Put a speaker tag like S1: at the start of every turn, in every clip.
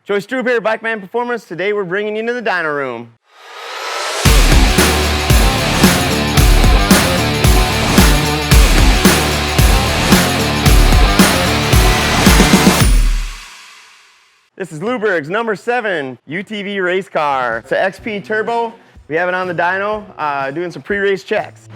S1: Joey Stroop here, Bikeman Performance. Today we're bringing you to the dyno room. This is Luburgh's number 7 UTV race car. It's an XP Turbo. We have it on the dyno, doing some pre-race checks.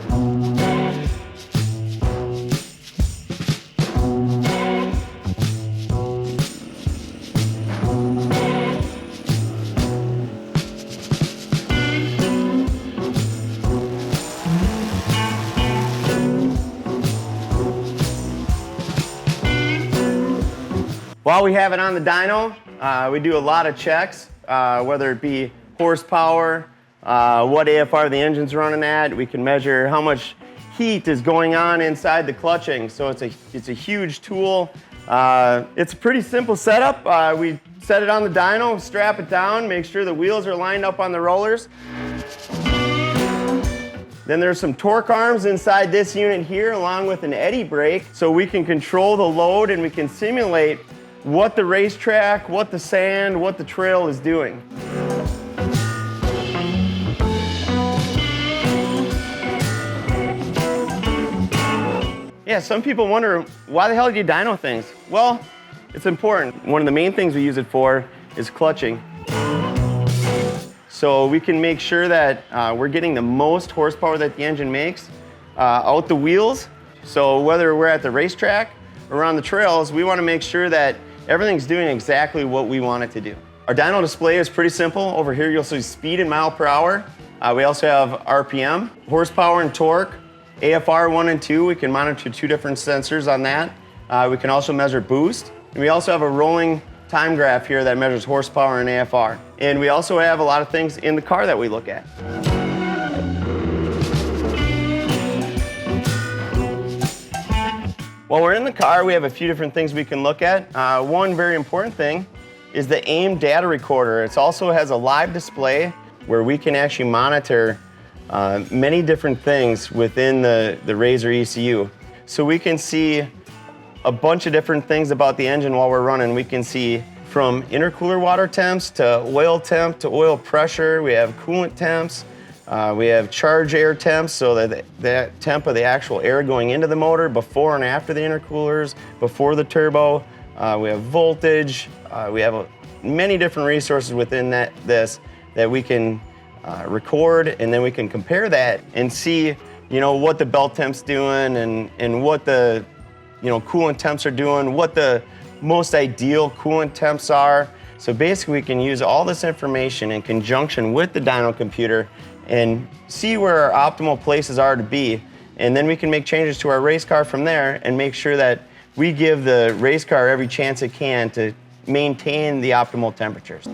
S1: While we have it on the dyno, we do a lot of checks, whether it be horsepower, what AFR the engine's running at. We can measure how much heat is going on inside the clutching. So it's a huge tool. It's a pretty simple setup. We set it on the dyno, strap it down, make sure the wheels are lined up on the rollers. Then there's some torque arms inside this unit here, along with an eddy brake, so we can control the load and we can simulate what the racetrack, what the sand, what the trail is doing. Yeah, some people wonder, why the hell do you dyno things? Well, it's important. One of the main things we use it for is clutching. So we can make sure that we're getting the most horsepower that the engine makes out the wheels. So whether we're at the racetrack or on the trails, we want to make sure that everything's doing exactly what we want it to do. Our dyno display is pretty simple. Over here you'll see speed in mile per hour. We also have RPM, horsepower and torque, AFR 1 and 2. We can monitor 2 different sensors on that. We can also measure boost. And we also have a rolling time graph here that measures horsepower and AFR. And we also have a lot of things in the car that we look at. While we're in the car, we have a few different things we can look at. One very important thing is the AIM data recorder. It also has a live display where we can actually monitor many different things within the Razor ECU. So we can see a bunch of different things about the engine while we're running. We can see from intercooler water temps to oil temp to oil pressure. We have coolant temps. We have charge air temps, so that the temp of the actual air going into the motor before and after the intercoolers, before the turbo. We have voltage. We have many different resources within this that we can record, and then we can compare that and see, what the belt temp's doing and what the, coolant temps are doing, what the most ideal coolant temps are. So basically, we can use all this information in conjunction with the dyno computer and see where our optimal places are to be. And then we can make changes to our race car from there and make sure that we give the race car every chance it can to maintain the optimal temperatures.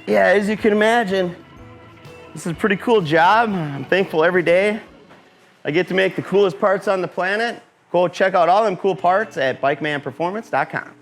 S1: Yeah, as you can imagine, this is a pretty cool job. I'm thankful every day I get to make the coolest parts on the planet. Go check out all them cool parts at bikemanperformance.com.